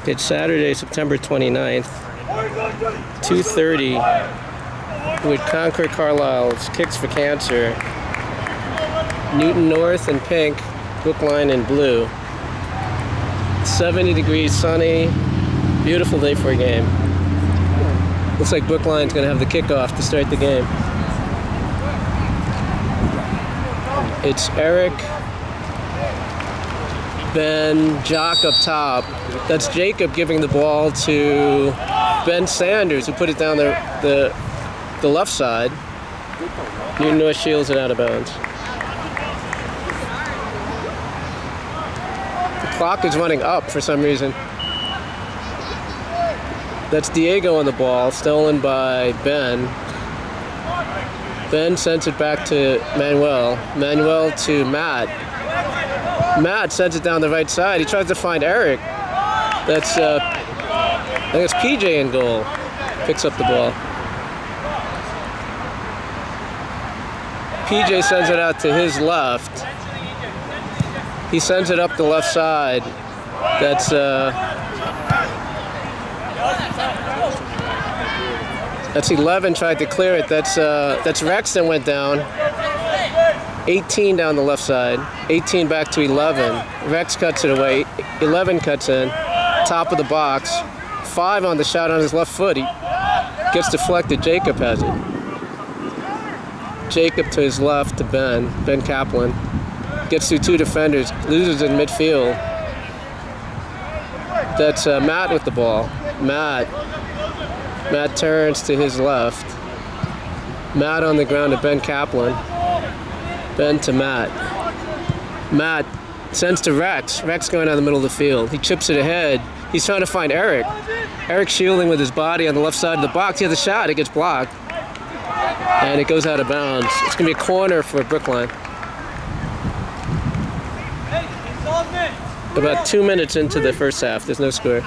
It's Saturday, September 29th, 2:30 with Concord, Carlisle. It's Kicks for Cancer. Newton North in pink, Brookline in blue. 70 degrees, sunny, beautiful day for a game. Looks like Brookline's going to have the kickoff to start the game. It's Eric, Ben, Jock up top. That's Jacob giving the ball to Ben Sanders, who put it down the left side. Newton North shields it out of bounds. The clock is running up for some reason. That's Diego on the ball, stolen by Ben. Ben sends it back to Manuel. Manuel to Matt. Matt sends it down the right side. He tries to find Eric. That's, I think it's PJ in goal. Picks up the ball. PJ sends it out to his left. He sends it up the left side. That's 11 tried to clear it. That's Rex that went down. 18 down the left side. 18 back to 11. Rex cuts it away. 11 cuts in. Top of the box. 5 on the shot on his left foot. He gets deflected. Jacob has it. Jacob to his left to Ben. Ben Kaplan. Gets through 2 defenders. Loses in midfield. That's Matt with the ball. Matt turns to his left. Matt on the ground to Ben Kaplan. Ben to Matt. Matt sends to Rex. Rex going down the middle of the field. He chips it ahead. He's trying to find Eric. Eric shielding with his body on the left side of the box. He has a shot. It gets blocked. And it goes out of bounds. It's going to be a corner for Brookline. About 2 minutes into the first half. There's no score.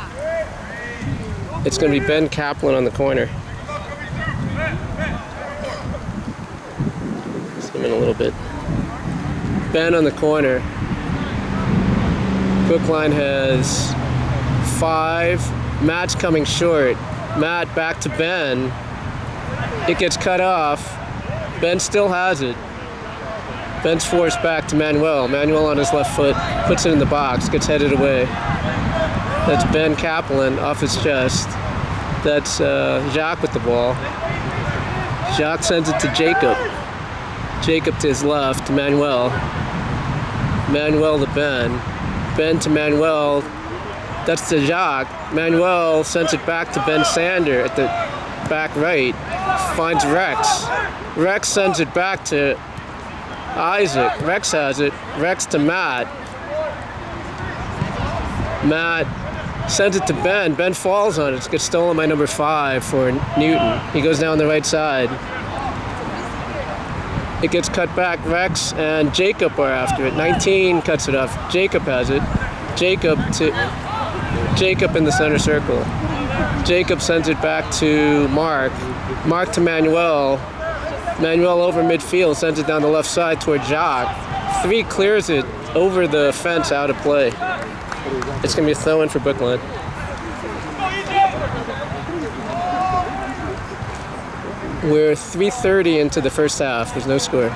It's going to be Ben Kaplan on the corner. Zoom in a little bit. Ben on the corner. Brookline has 5. Matt's coming short. Matt back to Ben. It gets cut off. Ben still has it. Ben's forced back to Manuel. Manuel on his left foot. Puts it in the box. Gets headed away. That's Ben Kaplan off his chest. That's Jacques with the ball. Jacques sends it to Jacob. Jacob to his left, Manuel. Manuel to Ben. Ben to Manuel. That's to Jacques. Manuel sends it back to Ben Sander at the back right. Finds Rex. Rex sends it back to Isaac. Rex has it. Rex to Matt. Matt sends it to Ben. Ben falls on it. It gets stolen by number 5 for Newton. He goes down the right side. It gets cut back. Rex and Jacob are after it. 19 cuts it off. Jacob has it. Jacob in the center circle. Jacob sends it back to Mark. Mark to Manuel. Manuel over midfield. Sends it down the left side toward Jacques. 3 clears it over the fence out of play. It's going to be a throw-in for Brookline. We're 3:30 into the first half. There's no score.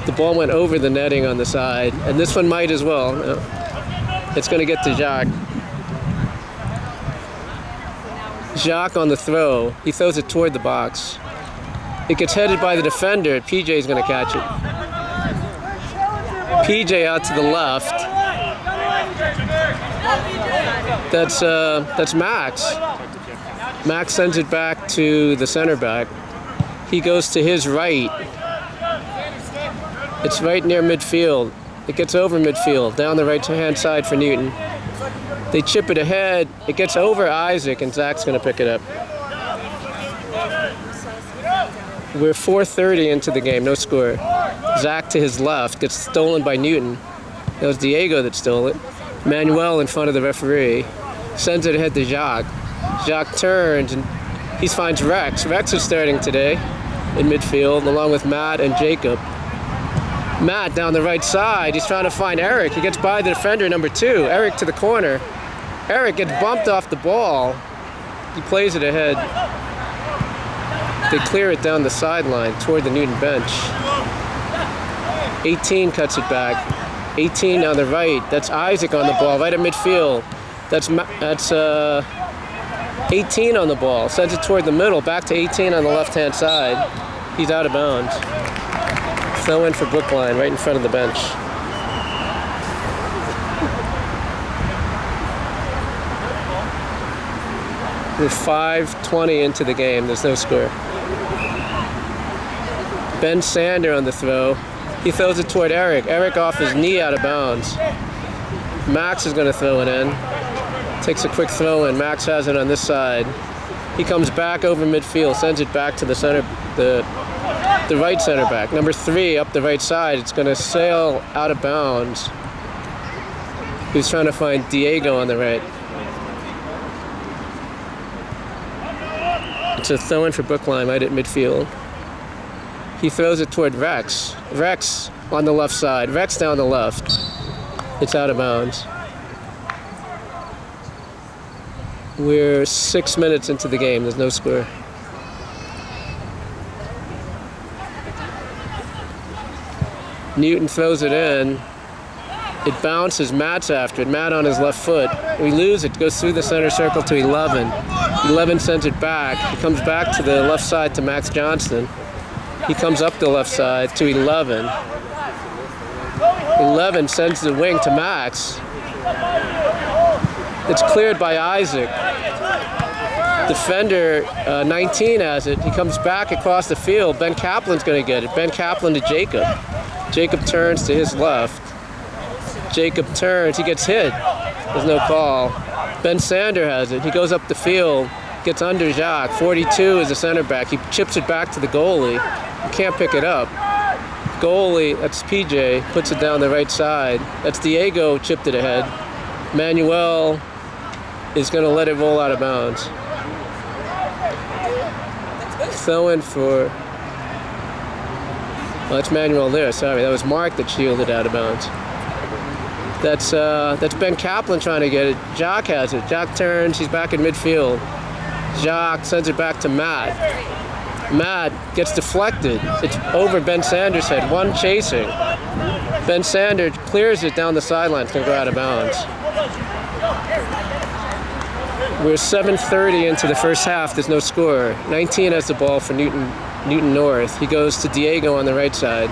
The ball went over the netting on the side, and this one might as well. No. It's going to get to Jacques. Jacques on the throw. He throws it toward the box. It gets headed by the defender. PJ's going to catch it. PJ out to the left. That's Max. Max sends it back to the center back. He goes to his right. It's right near midfield. It gets over midfield, down the right-hand side for Newton. They chip it ahead. It gets over Isaac, and Zach's going to pick it up. We're 4:30 into the game, no score. Zach to his left gets stolen by Newton. It was Diego that stole it. Manuel in front of the referee. Sends it ahead to Jacques. Jacques turns and he finds Rex. Rex is starting today in midfield along with Matt and Jacob. Matt down the right side. He's trying to find Eric. He gets by the defender, number 2. Eric to the corner. Eric gets bumped off the ball. He plays it ahead. They clear it down the sideline toward the Newton bench. 18 cuts it back. 18 down the right. That's Isaac on the ball, right at midfield. That's 18 on the ball. Sends it toward the middle. Back to 18 on the left-hand side. He's out of bounds. Throw in for Brookline, right in front of the bench. We're 5:20 into the game. There's no score. Ben Sander on the throw. He throws it toward Eric. Eric off his knee out of bounds. Max is going to throw it in. Takes a quick throw in. Max has it on this side. He comes back over midfield, sends it back to the center, the right center back. Number 3 up the right side. It's going to sail out of bounds. He's trying to find Diego on the right. It's a throw in for Brookline right at midfield. He throws it toward Rex. Rex on the left side. Rex down the left. It's out of bounds. We're 6 minutes into the game. There's no score. Newton throws it in. It bounces. Matt's after it. Matt on his left foot. We lose it. Goes through the center circle to 11. 11 sends it back. He comes back to the left side to Max Johnston. He comes up the left side to 11. 11 sends the wing to Max. It's cleared by Isaac. Defender 19 has it. He comes back across the field. Ben Kaplan's going to get it. Ben Kaplan to Jacob. Jacob turns to his left. Jacob turns. He gets hit. There's no call. Ben Sander has it. He goes up the field. Gets under Jacques. 42 is the center back. He chips it back to the goalie. He can't pick it up. Goalie, that's PJ, puts it down the right side. That's Diego, chipped it ahead. Manuel is going to let it roll out of bounds. Throw in for... Well, that's Manuel there, sorry. That was Mark that shielded out of bounds. That's Ben Kaplan trying to get it. Jacques has it. Jacques turns, he's back in midfield. Jacques sends it back to Matt. Matt gets deflected. It's over Ben Sanders' head. One chasing. Ben Sanders clears it down the sideline. It's going to go out of bounds. We're 7:30 into the first half. There's no score. 19 has the ball for Newton North. He goes to Diego on the right side.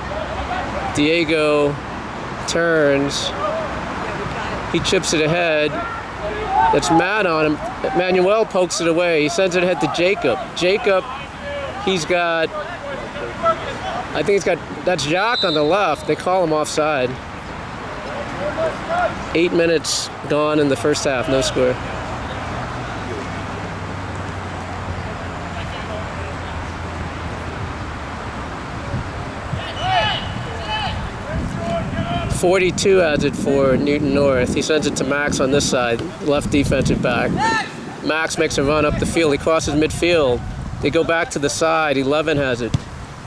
Diego turns. He chips it ahead. That's Matt on him. Manuel pokes it away. He sends it ahead to Jacob. Jacob, that's Jacques on the left. They call him offside. 8 minutes gone in the first half. No score. .42 has it for Newton North. He sends it to Max on this side, left defensive back. Max makes a run up the field. He crosses midfield. They go back to the side. 11 has it.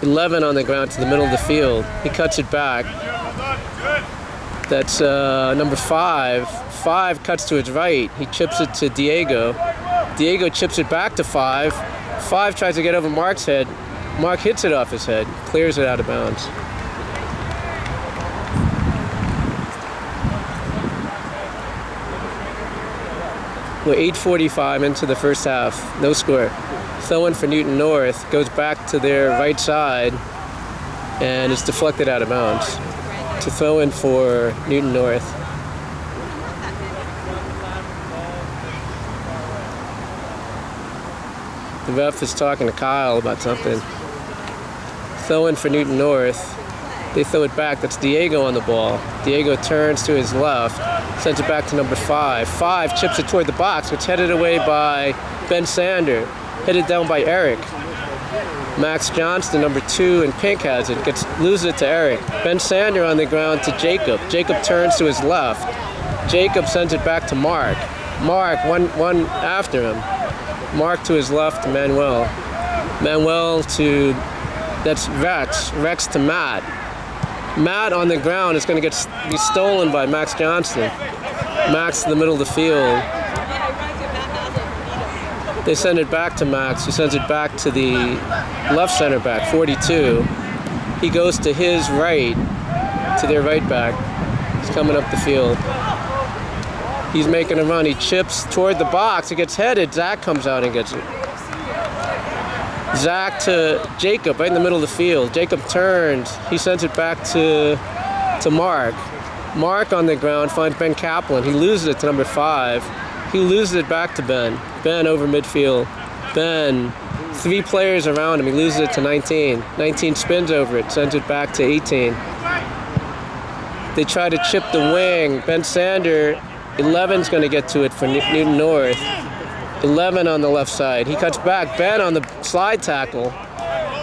11 on the ground to the middle of the field. He cuts it back. That's number 5. 5 cuts to his right. He chips it to Diego. Diego chips it back to 5. 5 tries to get over Mark's head. Mark hits it off his head. Clears it out of bounds. We're 8:45 into the first half. No score. Throw in for Newton North. Goes back to their right side and is deflected out of bounds. To throw in for Newton North. The ref is talking to Kyle about something. Throw in for Newton North. They throw it back. That's Diego on the ball. Diego turns to his left. Sends it back to number 5. 5 chips it toward the box. It's headed away by Ben Sander. Headed down by Eric. Max Johnston, number 2, in pink has it. Loses it to Eric. Ben Sander on the ground to Jacob. Jacob turns to his left. Jacob sends it back to Mark. Mark, one after him. Mark to his left to Manuel. Manuel to, that's Rex. Rex to Matt. Matt on the ground is going to be stolen by Max Johnston. Max in the middle of the field. They send it back to Max. He sends it back to the left center back, 42. He goes to his right, to their right back. He's coming up the field. He's making a run. He chips toward the box. It gets headed. Zach comes out and gets it. Zach to Jacob, right in the middle of the field. Jacob turns. He sends it back to Mark. Mark on the ground finds Ben Kaplan. He loses it to number 5. He loses it back to Ben. Ben over midfield. Ben, 3 players around him. He loses it to 19. 19 spins over it, sends it back to 18. They try to chip the wing. Ben Sander, 11's going to get to it for Newton North. 11 on the left side. He cuts back. Ben on the slide tackle.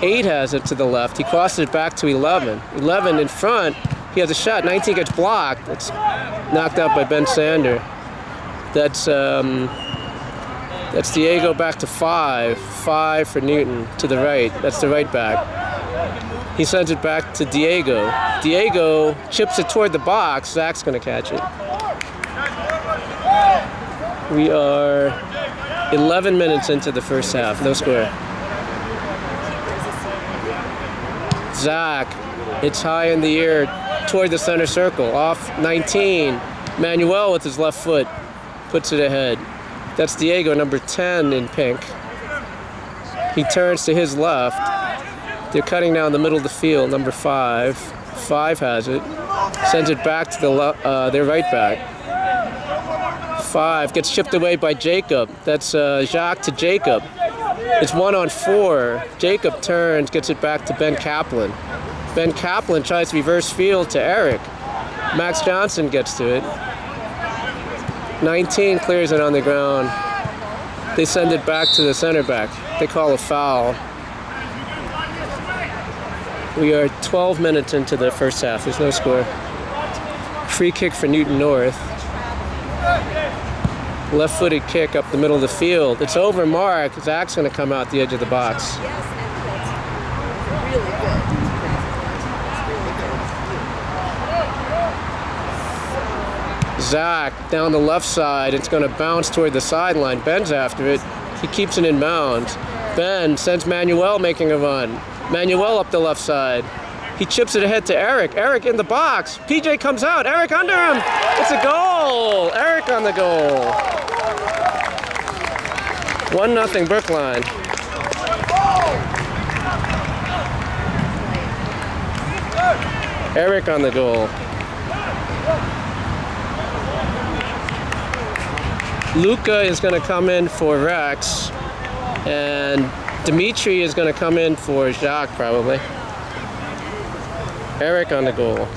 8 has it to the left. He crosses it back to 11. 11 in front. He has a shot. 19 gets blocked. It's knocked out by Ben Sander. That's Diego back to 5. 5 for Newton to the right. That's the right back. He sends it back to Diego. Diego chips it toward the box. Zach's going to catch it. We are 11 minutes into the first half. No score. Zach, it's high in the air toward the center circle. Off 19. Manuel with his left foot puts it ahead. That's Diego, number 10 in pink. He turns to his left. They're cutting down the middle of the field, number 5. 5 has it. Sends it back to their right back. 5 gets chipped away by Jacob. That's Jacques to Jacob. It's 1-on-4. Jacob turns, gets it back to Ben Kaplan. Ben Kaplan tries to reverse field to Eric. Max Johnson gets to it. 19 clears it on the ground. They send it back to the center back. They call a foul. We are 12 minutes into the first half. There's no score. Free kick for Newton North. Left-footed kick up the middle of the field. It's over Mark. Zach's going to come out the edge of the box. Zach down the left side. It's going to bounce toward the sideline. Ben's after it. He keeps it in bounds. Ben sends Manuel making a run. Manuel up the left side. He chips it ahead to Eric. Eric in the box. PJ comes out. Eric under him. It's a goal. Eric on the goal. 1-0 Brookline. Eric on the goal. Luca is going to come in for Rex, and Dimitri is going to come in for Jacques, probably. Eric on the goal.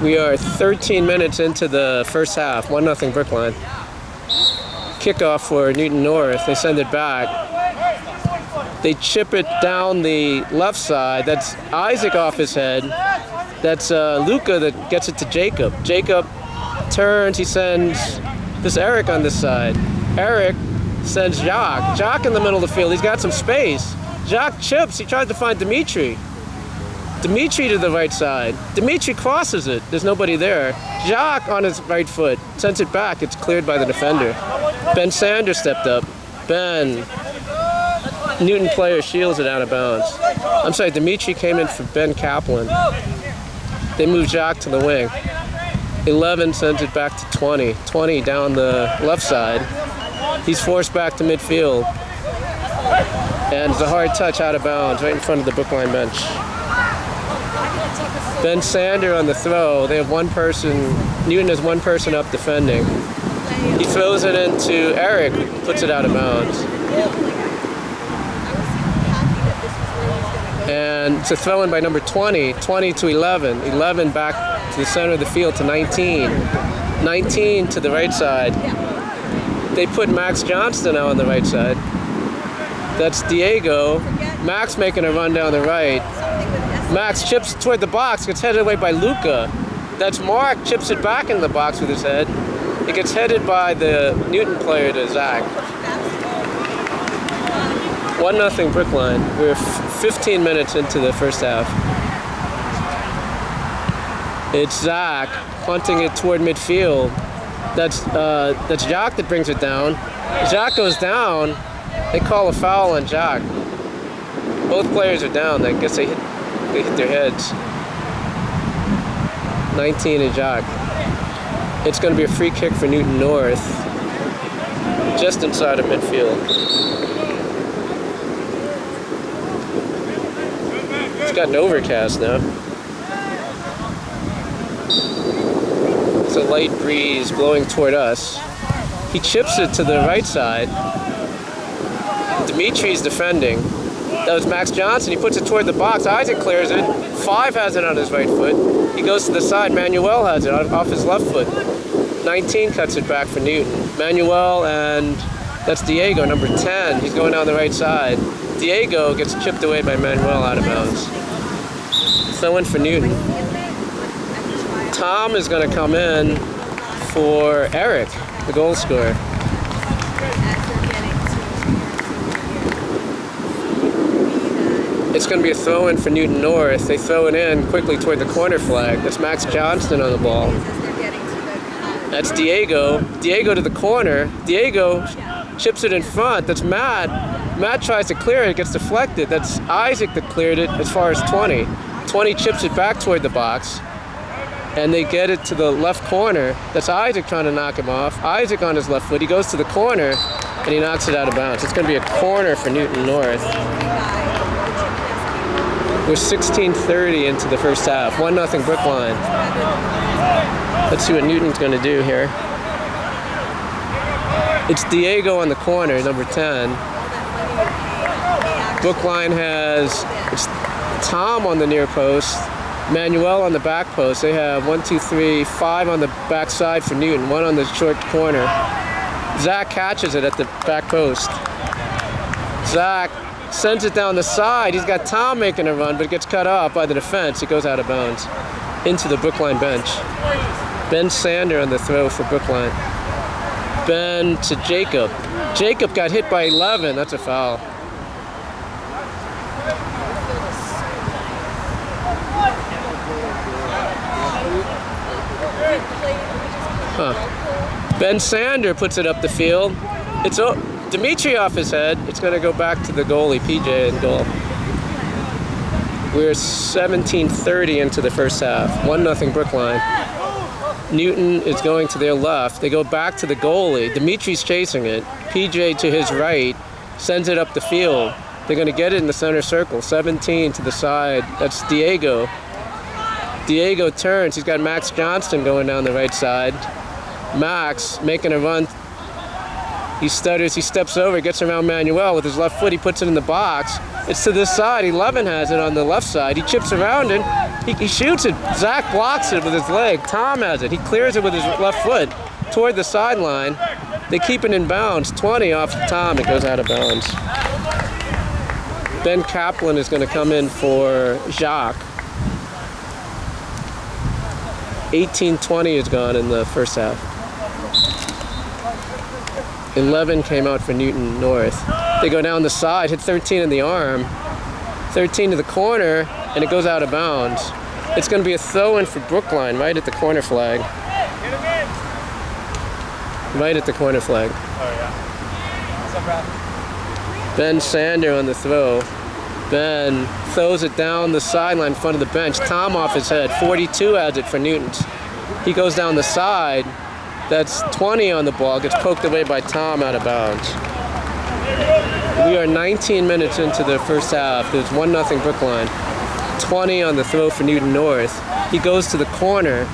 We are 13 minutes into the first half. 1-0 Brookline. Kickoff for Newton North. They send it back. They chip it down the left side. That's Isaac off his head. That's Luca that gets it to Jacob. Jacob turns. He sends this Eric on this side. Eric sends Jacques. Jacques in the middle of the field. He's got some space. Jacques chips. He tries to find Dimitri. Dimitri to the right side. Dimitri crosses it. There's nobody there. Jacques on his right foot. Sends it back. It's cleared by the defender. Ben Sanders stepped up. Ben. Newton player shields it out of bounds. I'm sorry, Dimitri came in for Ben Kaplan. They move Jacques to the wing. 11 sends it back to 20. 20 down the left side. He's forced back to midfield. And it's a hard touch out of bounds right in front of the Brookline bench. Ben Sander on the throw. They have one person. Newton has one person up defending. He throws it into Eric, puts it out of bounds. And it's a throw in by number 20. 20 to 11. 11 back to the center of the field to 19. 19 to the right side. They put Max Johnston out on the right side. That's Diego. Max making a run down the right. Max chips toward the box, gets headed away by Luca. That's Mark, chips it back in the box with his head. It gets headed by the Newton player to Zach. 1-0 Brookline. We're 15 minutes into the first half. It's Zach punting it toward midfield. That's Jacques that brings it down. Jacques goes down. They call a foul on Jacques. Both players are down. I guess they hit their heads. 19 and Jacques. It's going to be a free kick for Newton North, just inside of midfield. It's got an overcast now. It's a light breeze blowing toward us. He chips it to the right side. Dimitri's defending. That was Max Johnson. He puts it toward the box. Isaac clears it. 5 has it on his right foot. He goes to the side. Manuel has it off his left foot. 19 cuts it back for Newton. Manuel, and that's Diego, number 10. He's going down the right side. Diego gets chipped away by Manuel out of bounds. Throw in for Newton. Tom is going to come in for Eric, the goal scorer. It's going to be a throw-in for Newton North. They throw it in quickly toward the corner flag. That's Max Johnston on the ball. That's Diego. Diego to the corner. Diego chips it in front. That's Matt. Matt tries to clear it. It gets deflected. That's Isaac that cleared it as far as 20. 20 chips it back toward the box. And they get it to the left corner. That's Isaac trying to knock him off. Isaac on his left foot. He goes to the corner, and he knocks it out of bounds. It's going to be a corner for Newton North. We're 16:30 into the first half. 1-0 Brookline. Let's see what Newton's going to do here. It's Diego on the corner, number 10. Brookline has it's Tom on the near post, Manuel on the back post. They have 5 on the back side for Newton, 1 on the short corner. Zach catches it at the back post. Zach sends it down the side. He's got Tom making a run, but it gets cut off by the defense. It goes out of bounds into the Brookline bench. Ben Sander on the throw for Brookline. Ben to Jacob. Jacob got hit by 11. That's a foul. Ben Sander puts it up the field. It's Dimitri off his head. It's going to go back to the goalie, PJ, in goal. We're 17:30 into the first half. 1-0 Brookline. Newton is going to their left. They go back to the goalie. Dimitri's chasing it. PJ to his right sends it up the field. They're going to get it in the center circle. 17 to the side. That's Diego. Diego turns. He's got Max Johnston going down the right side. Max making a run. He stutters. He steps over. Gets around Manuel with his left foot. He puts it in the box. It's to this side. 11 has it on the left side. He chips around it. He shoots it. Zach blocks it with his leg. Tom has it. He clears it with his left foot toward the sideline. They keep it in bounds. 20 off Tom. It goes out of bounds. Ben Kaplan is going to come in for Jacques. 18-20 is gone in the first half. 11 came out for Newton North. They go down the side, hit 13 in the arm. 13 to the corner, and it goes out of bounds. It's going to be a throw-in for Brookline right at the corner flag. Right at the corner flag. Ben Sander on the throw. Ben throws it down the sideline in front of the bench. Tom off his head. 42 has it for Newton's. He goes down the side. That's 20 on the ball. Gets poked away by Tom out of bounds. We are 19 minutes into the first half. There's 1-0 Brookline. 20 on the throw for Newton North. He goes to the corner.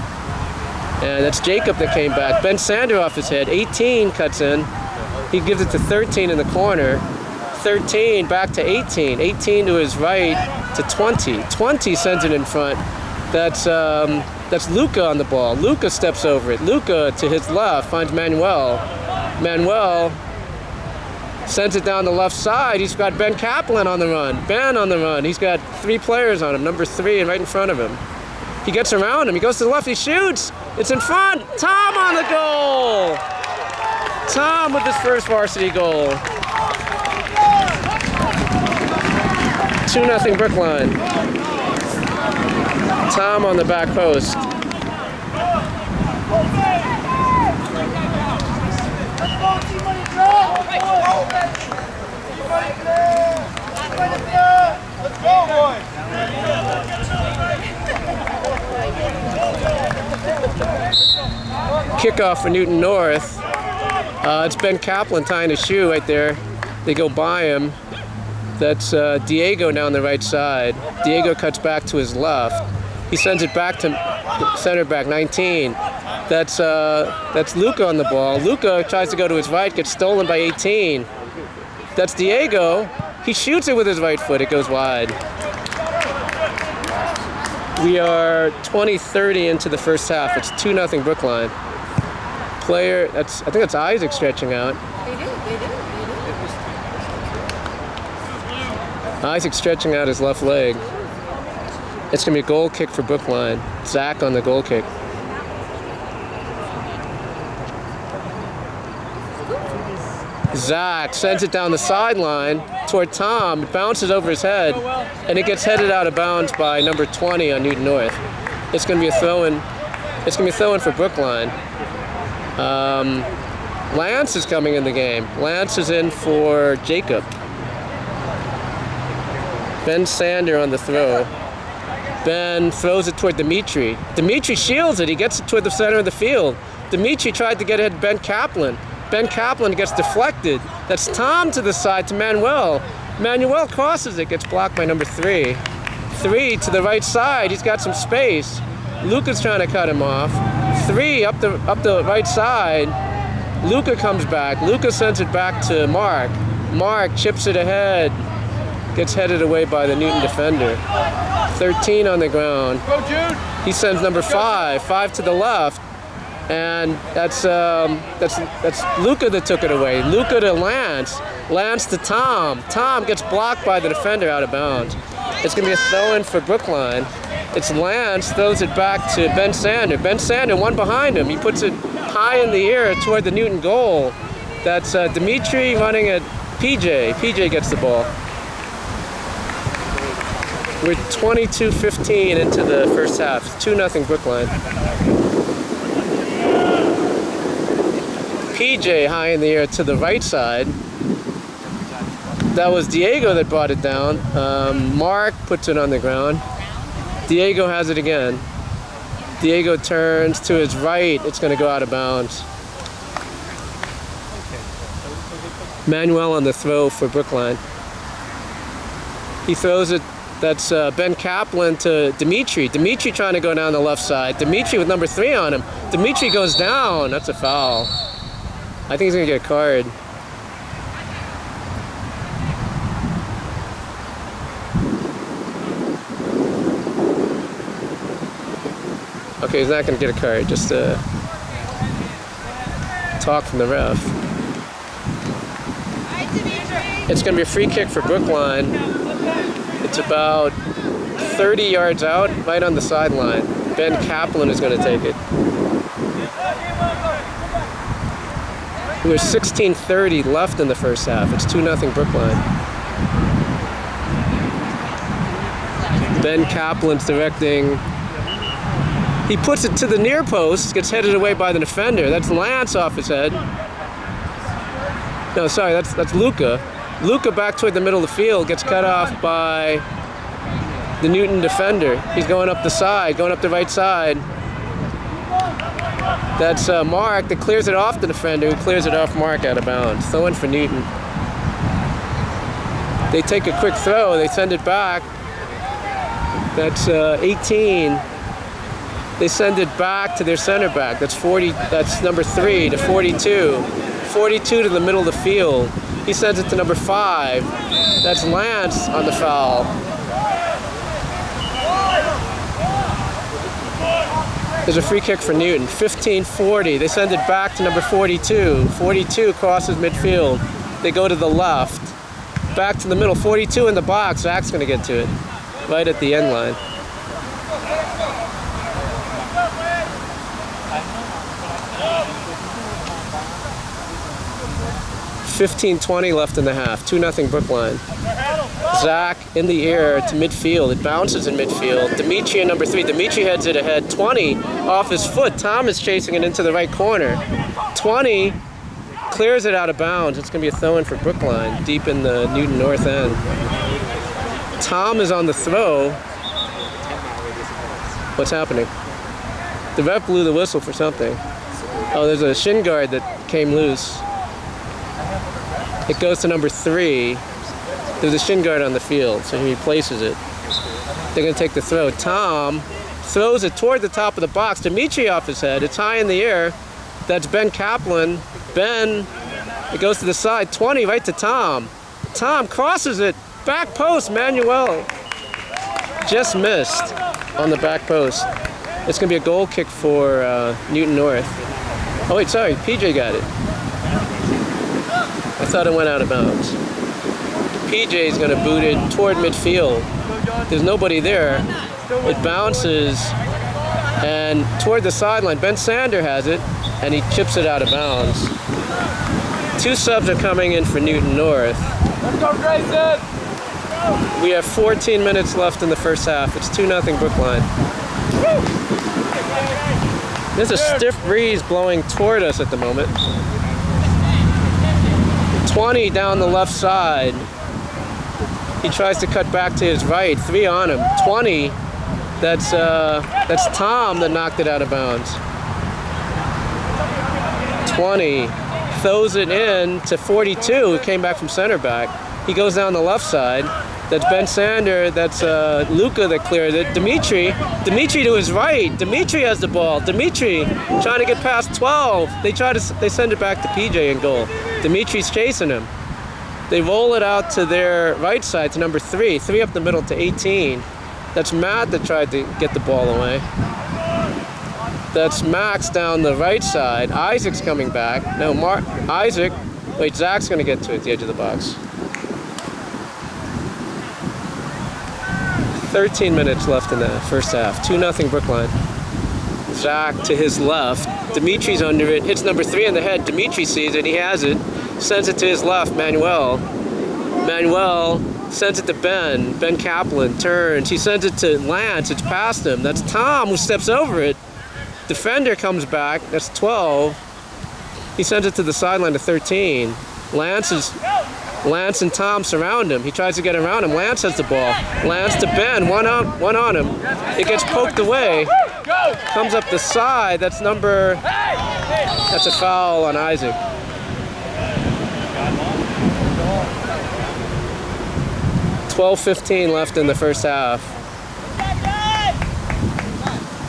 And that's Jacob that came back. Ben Sander off his head. 18 cuts in. He gives it to 13 in the corner. 13 back to 18. 18 to his right to 20. 20 sends it in front. That's Luca on the ball. Luca steps over it. Luca to his left finds Manuel. Manuel sends it down the left side. He's got Ben Kaplan on the run. Ben on the run. He's got 3 players on him. Number 3 and right in front of him. He gets around him. He goes to the left. He shoots. It's in front. Tom on the goal. Tom with his first varsity goal. 2-0 Brookline. Tom on the back post. Let's go, boys! Kickoff for Newton North. It's Ben Kaplan tying his shoe right there. They go by him. That's Diego down the right side. Diego cuts back to his left. He sends it back to center back 19. That's Luca on the ball. Luca tries to go to his right, gets stolen by 18. That's Diego. He shoots it with his right foot. It goes wide. We are 20-30 into the first half. It's 2-0 Brookline. Player, I think that's Isaac stretching out. They do. Isaac stretching out his left leg. It's going to be a goal kick for Brookline. Zach on the goal kick. Zach sends it down the sideline toward Tom. It bounces over his head, and it gets headed out of bounds by number 20 on Newton North. It's going to be a throw-in. It's going to be a throw-in for Brookline. Lance is coming in the game. Lance is in for Jacob. Ben Sander on the throw. Ben throws it toward Dimitri. Dimitri shields it. He gets it toward the center of the field. Dimitri tried to get ahead Ben Kaplan. Ben Kaplan gets deflected. That's Tom to the side to Manuel. Manuel crosses it, gets blocked by number 3. 3 to the right side. He's got some space. Luca's trying to cut him off. 3 up the right side. Luca comes back. Luca sends it back to Mark. Mark chips it ahead. Gets headed away by the Newton defender. 13 on the ground. Go, Jude! He sends number 5. 5 to the left. And that's Luca that took it away. Luca to Lance. Lance to Tom. Tom gets blocked by the defender out of bounds. It's going to be a throw-in for Brookline. It's Lance, throws it back to Ben Sander. Ben Sander, one behind him. He puts it high in the air toward the Newton goal. That's Dimitri running at PJ. PJ gets the ball. We're 22-15 into the first half. 2-0 Brookline. PJ high in the air to the right side. That was Diego that brought it down. Mark puts it on the ground. Diego has it again. Diego turns to his right. It's going to go out of bounds. Manuel on the throw for Brookline. He throws it. That's Ben Kaplan to Dimitri. Dimitri trying to go down the left side. Dimitri with number 3 on him. Dimitri goes down. That's a foul. I think he's going to get a card. Okay, he's not going to get a card. Just talk from the ref. It's going to be a free kick for Brookline. It's about 30 yards out, right on the sideline. Ben Kaplan is going to take it. There's 16:30 left in the first half. It's 2-0 Brookline. Ben Kaplan's directing. He puts it to the near post, gets headed away by the defender. That's Lance off his head. No, sorry, that's Luca. Luca back toward the middle of the field, gets cut off by the Newton defender. He's going up the side, going up the right side. That's Mark that clears it off the defender, who clears it off Mark out of bounds. Throw in for Newton. They take a quick throw, they send it back. That's 18. They send it back to their center back. That's 40. That's number 3 to 42. 42 to the middle of the field. He sends it to number 5. That's Lance on the foul. There's a free kick for Newton. 15-40. They send it back to number 42. 42 crosses midfield. They go to the left. Back to the middle. 42 in the box. Zach's going to get to it. Right at the end line. 15:20 left in the half. 2-0 Brookline. Zach in the air to midfield. It bounces in midfield. Dimitri in number 3. Dimitri heads it ahead. 20 off his foot. Tom is chasing it into the right corner. 20 clears it out of bounds. It's going to be a throw-in for Brookline, deep in the Newton North end. Tom is on the throw. What's happening? The ref blew the whistle for something. Oh, there's a shin guard that came loose. It goes to number 3. There's a shin guard on the field, so he replaces it. They're going to take the throw. Tom throws it toward the top of the box. Dimitri off his head. It's high in the air. That's Ben Kaplan. Ben, it goes to the side. 20 right to Tom. Tom crosses it. Back post, Manuel. Just missed on the back post. It's going to be a goal kick for Newton North. Oh, wait, sorry. PJ got it. I thought it went out of bounds. PJ is going to boot it toward midfield. There's nobody there. It bounces and toward the sideline. Ben Sander has it, and he chips it out of bounds. 2 subs are coming in for Newton North. Let's go, Grayson! We have 14 minutes left in the first half. It's 2-0 Brookline. There's a stiff breeze blowing toward us at the moment. 20 down the left side. He tries to cut back to his right. 3 on him. 20. That's Tom that knocked it out of bounds. 20 throws it in to 42, who came back from center back. He goes down the left side. That's Ben Sander. That's Luca that cleared it. Dimitri to his right. Dimitri has the ball. Dimitri trying to get past 12. They send it back to PJ in goal. Dimitri's chasing him. They roll it out to their right side to number 3. 3 up the middle to 18. That's Matt that tried to get the ball away. That's Max down the right side. Isaac's coming back. No, Isaac. Wait, Zach's going to get to it at the edge of the box. 13 minutes left in the first half. 2-0 Brookline. Zach to his left. Dimitri's under it. Hits number 3 in the head. Dimitri sees it. He has it. Sends it to his left. Manuel sends it to Ben. Ben Kaplan turns. He sends it to Lance. It's past him. That's Tom who steps over it. Defender comes back. That's 12. He sends it to the sideline to 13. Lance and Tom surround him. He tries to get around him. Lance has the ball. Lance to Ben. One on him. It gets poked away. Comes up the side. That's a foul on Isaac. $12:15 left in the first half.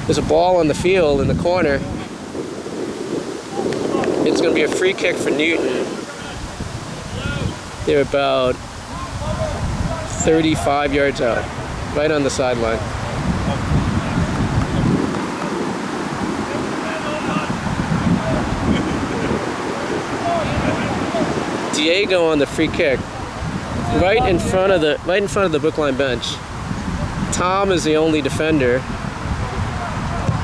There's a ball on the field in the corner. It's going to be a free kick for Newton. They're about 35 yards out, right on the sideline. Diego on the free kick, right in front of the Brookline bench. Tom is the only defender.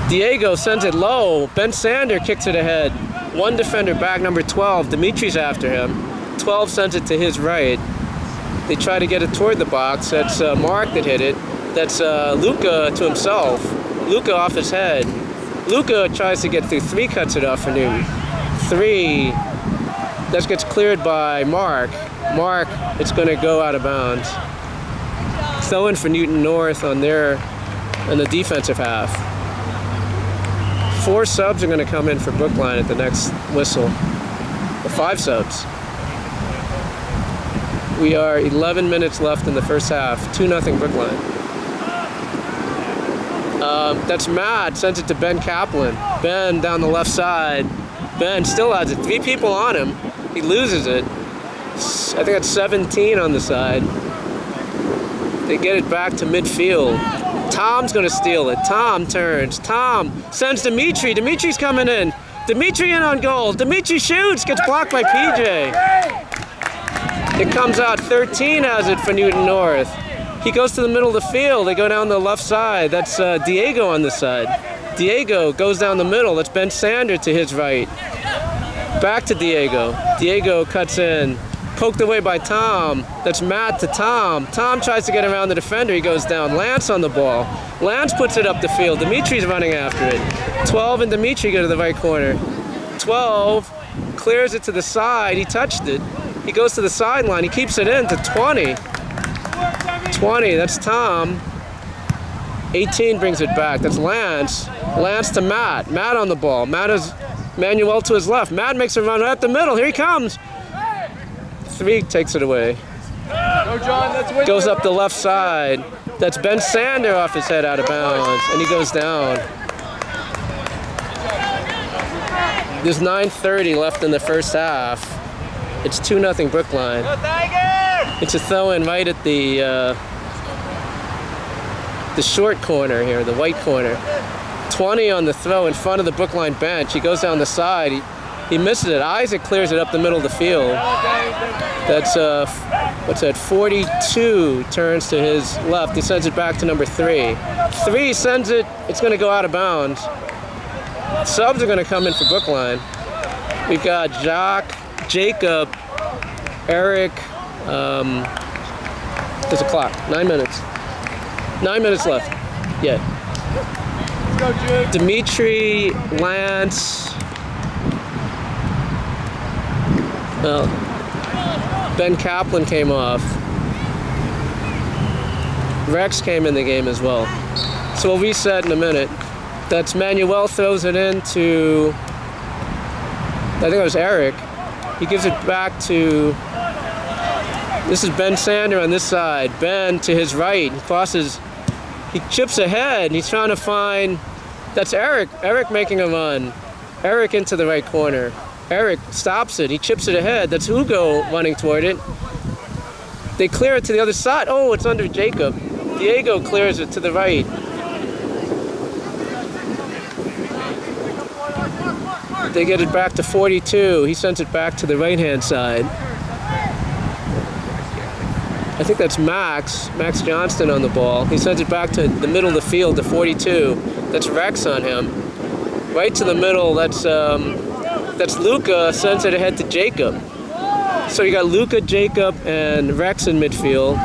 Diego sends it low. Ben Sander kicks it ahead. One defender back, number 12. Dimitri's after him. 12 sends it to his right. They try to get it toward the box. That's Mark that hit it. That's Luca to himself. Luca off his head. Luca tries to get through. 3 cuts it off for Newton. 3. That gets cleared by Mark. Mark, it's going to go out of bounds. Throw in for Newton North in the defensive half. 4 subs are going to come in for Brookline at the next whistle. Or 5 subs. We are 11 minutes left in the first half. 2-0 Brookline. That's Matt. Sends it to Ben Kaplan. Ben down the left side. Ben still has it. 3 people on him. He loses it. I think that's 17 on the side. They get it back to midfield. Tom's going to steal it. Tom turns. Tom sends Dimitri. Dimitri's coming in. Dimitri in on goal. Dimitri shoots. Gets blocked by PJ. It comes out. 13 has it for Newton North. He goes to the middle of the field. They go down the left side. That's Diego on this side. Diego goes down the middle. That's Ben Sander to his right. Back to Diego. Diego cuts in. Poked away by Tom. That's Matt to Tom. Tom tries to get around the defender. He goes down. Lance on the ball. Lance puts it up the field. Dimitri's running after it. 12 and Dimitri go to the right corner. 12 clears it to the side. He touched it. He goes to the sideline. He keeps it in to 20. 20, that's Tom. 18 brings it back. That's Lance. Lance to Matt. Matt on the ball. Matt is Manuel to his left. Matt makes a run right at the middle. Here he comes. 3 takes it away. Goes up the left side. That's Ben Sander off his head out of bounds. And he goes down. There's 9:30 left in the first half. It's 2-0 Brookline. It's a throw-in right at the short corner here, the white corner. 20 on the throw in front of the Brookline bench. He goes down the side. He misses it. Isaac clears it up the middle of the field. That's, what's that, 42 turns to his left. He sends it back to number 3. 3 sends it. It's going to go out of bounds. Subs are going to come in for Brookline. We've got Jacques, Jacob, Eric. There's a clock. 9 minutes. 9 minutes left. Yeah. Dimitri, Lance. Well, Ben Kaplan came off. Rex came in the game as well. So we'll reset in a minute. That's Manuel throws it into, I think it was Eric. He gives it back to, this is Ben Sander on this side. Ben to his right. He crosses, he chips ahead. And he's trying to find, that's Eric. Eric making a run. Eric into the right corner. Eric stops it. He chips it ahead. That's Hugo running toward it. They clear it to the other side. Oh, it's under Jacob. Diego clears it to the right. They get it back to 42. He sends it back to the right-hand side. I think that's Max Johnston on the ball. He sends it back to the middle of the field to 42. That's Rex on him. Right to the middle, that's Luca, sends it ahead to Jacob. So you got Luca, Jacob, and Rex in midfield.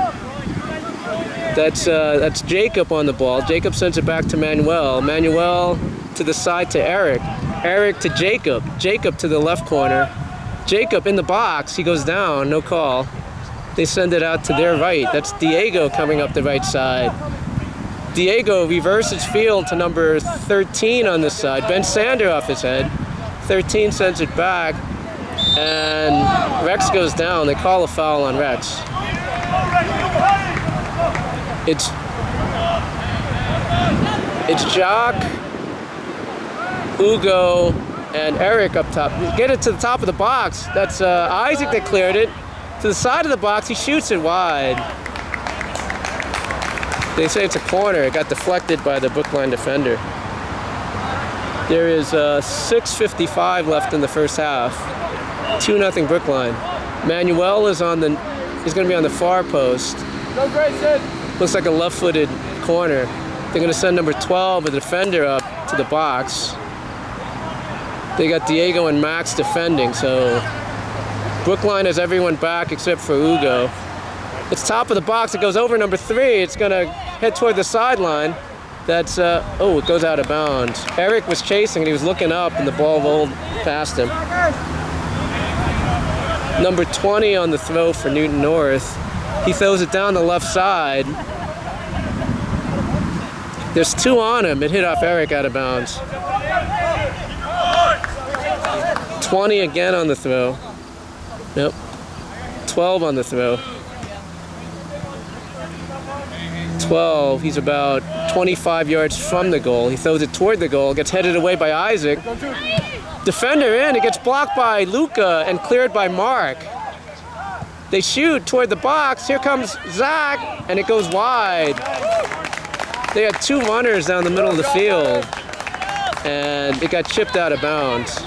That's Jacob on the ball. Jacob sends it back to Manuel. Manuel to the side to Eric. Eric to Jacob. Jacob to the left corner. Jacob in the box. He goes down. No call. They send it out to their right. That's Diego coming up the right side. Diego reverses field to number 13 on this side. Ben Sander off his head. 13 sends it back. And Rex goes down. They call a foul on Rex. It's Jacques, Hugo, and Eric up top. Get it to the top of the box. That's Isaac that cleared it. To the side of the box, he shoots it wide. They say it's a corner. It got deflected by the Brookline defender. There is 6:55 left in the first half. 2-0 Brookline. Manuel is he's going to be on the far post. Go Grayson! Looks like a left-footed corner. They're going to send number 12, a defender, up to the box. They got Diego and Max defending, so Brookline has everyone back except for Hugo. It's top of the box. It goes over number 3. It's going to head toward the sideline. That's, it goes out of bounds. Eric was chasing and he was looking up and the ball rolled past him. Number 20 on the throw for Newton North. He throws it down the left side. There's 2 on him. It hit off Eric out of bounds. 20 again on the throw. Nope. 12 on the throw. 12. He's about 25 yards from the goal. He throws it toward the goal. Gets headed away by Isaac. Defender in. It gets blocked by Luca and cleared by Mark. They shoot toward the box. Here comes Zach, and it goes wide. They had 2 runners down the middle of the field, and it got chipped out of bounds.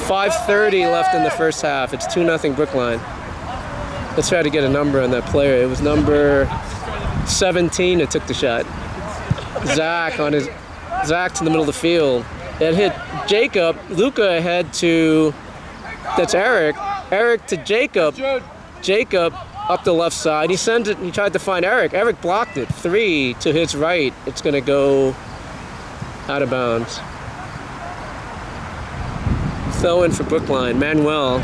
5:30 left in the first half. It's 2-0 Brookline. Let's try to get a number on that player. It was number 17 that took the shot. Zach to the middle of the field. That hit Jacob. Luca ahead to, that's Eric. Eric to Jacob. Jacob up the left side. He sends it, he tried to find Eric. Eric blocked it. 3 to his right. It's going to go out of bounds. Throw in for Brookline. Manuel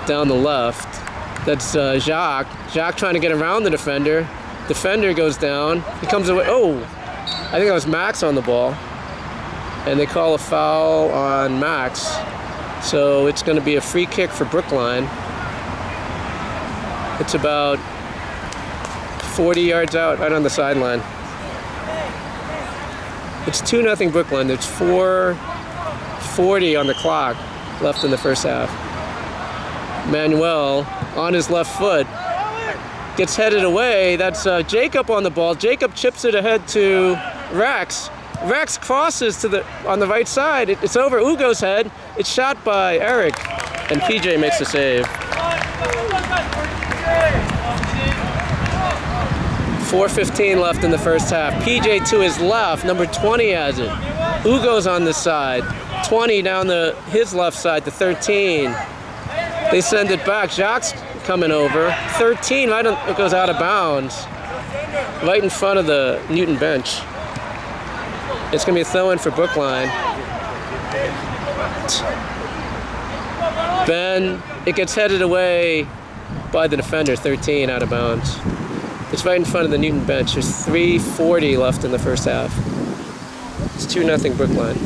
down the left. That's Jacques. Jacques trying to get around the defender. Defender goes down. He comes away. Oh, I think that was Max on the ball. And they call a foul on Max. So it's going to be a free kick for Brookline. It's about 40 yards out, right on the sideline. It's 2-0 Brookline. There's 4:40 on the clock left in the first half. Manuel on his left foot gets headed away. That's Jacob on the ball. Jacob chips it ahead to Rex. Rex crosses to on the right side. It's over Ugo's head. It's shot by Eric, and PJ makes the save. 4:15 left in the first half. PJ to his left. Number 20 has it. Ugo's on this side. 20 down his left side to 13. They send it back. Jacques coming over. 13 right on, it goes out of bounds. Right in front of the Newton bench. It's going to be a throw-in for Brookline. Ben, it gets headed away by the defender. 13 out of bounds. It's right in front of the Newton bench. There's 3:40 left in the first half. It's 2-0 Brookline.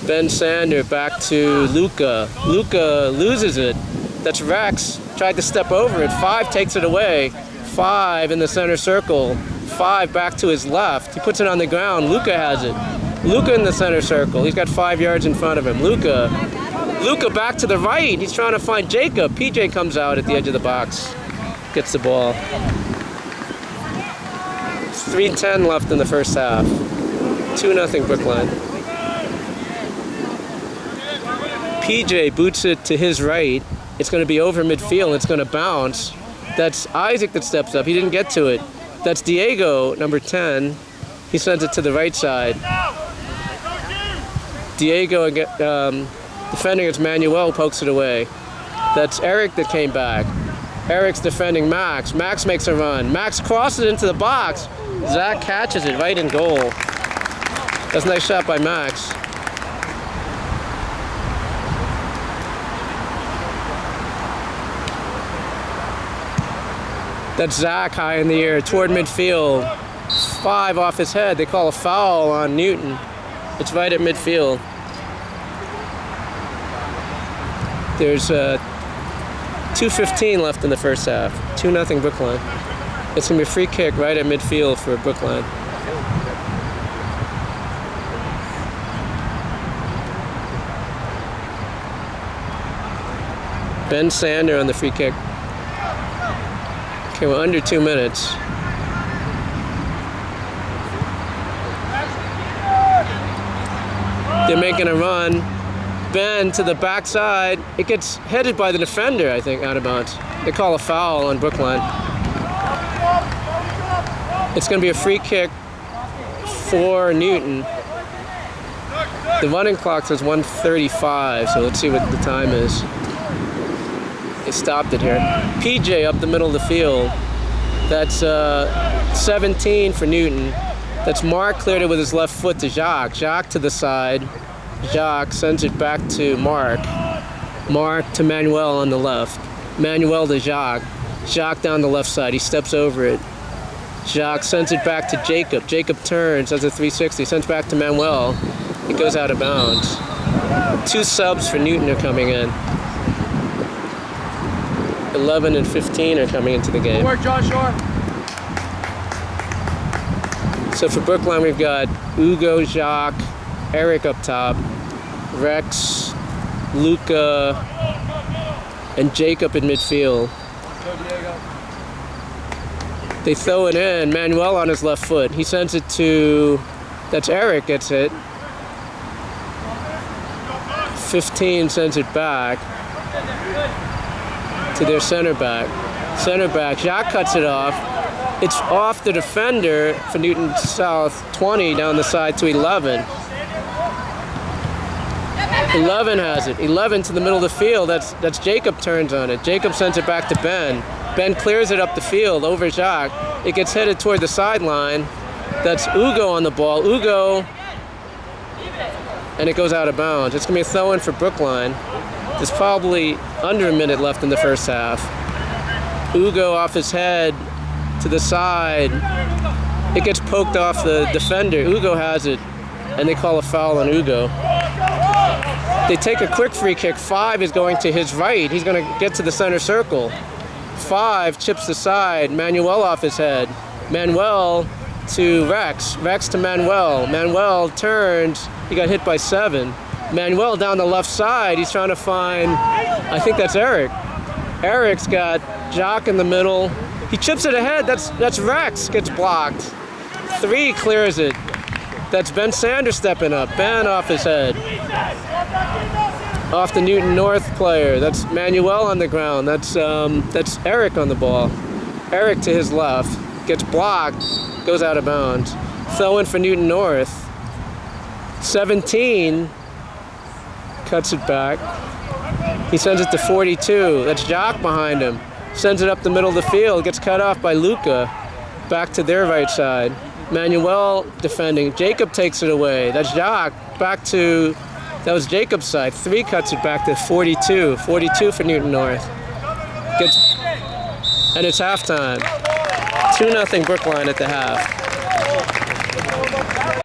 Ben Sander back to Luca. Luca loses it. That's Rex. Tried to step over it. 5 takes it away. 5 in the center circle. 5 back to his left. He puts it on the ground. Luca has it. Luca in the center circle. He's got 5 yards in front of him. Luca back to the right. He's trying to find Jacob. PJ comes out at the edge of the box. Gets the ball. 3:10 left in the first half. 2-0 Brookline. PJ boots it to his right. It's going to be over midfield. It's going to bounce. That's Isaac that steps up. He didn't get to it. That's Diego, number 10. He sends it to the right side. Diego, defending against Manuel, pokes it away. That's Eric that came back. Eric's defending Max. Max makes a run. Max crosses into the box. Zach catches it right in goal. That's a nice shot by Max. That's Zach high in the air toward midfield. 5 off his head. They call a foul on Newton. It's right at midfield. There's 2:15 left in the first half. 2-0 Brookline. It's going to be a free kick right at midfield for Brookline. Ben Sander on the free kick. Okay, we're under 2 minutes. They're making a run. Ben to the backside. It gets headed by the defender, I think, out of bounds. They call a foul on Brookline. It's going to be a free kick for Newton. The running clock says 1:35, so let's see what the time is. They stopped it here. PJ up the middle of the field. That's 17 for Newton. That's Mark cleared it with his left foot to Jacques. Jacques to the side. Jacques sends it back to Mark. Mark to Manuel on the left. Manuel to Jacques. Jacques down the left side. He steps over it. Jacques sends it back to Jacob. Jacob turns, does a 360, sends back to Manuel. It goes out of bounds. 2 subs for Newton are coming in. 11 and 15 are coming into the game. Good work, John Shore. So for Brookline, we've got Ugo, Jacques, Eric up top, Rex, Luca, and Jacob in midfield. Go, Diego. They throw it in. Manuel on his left foot. He sends it to, that's Eric gets it. 15 sends it back to their center back. Center back, Jacques cuts it off. It's off the defender for Newton South, 20 down the side to 11. 11 has it. 11 to the middle of the field. That's Jacob turns on it. Jacob sends it back to Ben. Ben clears it up the field over Jacques. It gets headed toward the sideline. That's Ugo on the ball. Ugo, and it goes out of bounds. It's going to be a throw-in for Brookline. There's probably under a minute left in the first half. Ugo off his head to the side. It gets poked off the defender. Ugo has it, and they call a foul on Ugo. They take a quick free kick. 5 is going to his right. He's going to get to the center circle. 5 chips the side. Manuel off his head. Manuel to Rex. Rex to Manuel. Manuel turns. He got hit by 7. Manuel down the left side. He's trying to find, I think that's Eric. Eric's got Jock in the middle. He chips it ahead. That's Rex. Gets blocked. 3 clears it. That's Ben Sanders stepping up. Ben off his head. Off the Newton North player. That's Manuel on the ground. That's Eric on the ball. Eric to his left. Gets blocked. Goes out of bounds. Throw in for Newton North. 17. Cuts it back. He sends it to 42. That's Jock behind him. Sends it up the middle of the field. Gets cut off by Luca. Back to their right side. Manuel defending. Jacob takes it away. That's Jock. Back to, that was Jacob's side. 3 cuts it back to 42. 42 for Newton North. And it's halftime. 2-0 Brookline at the half.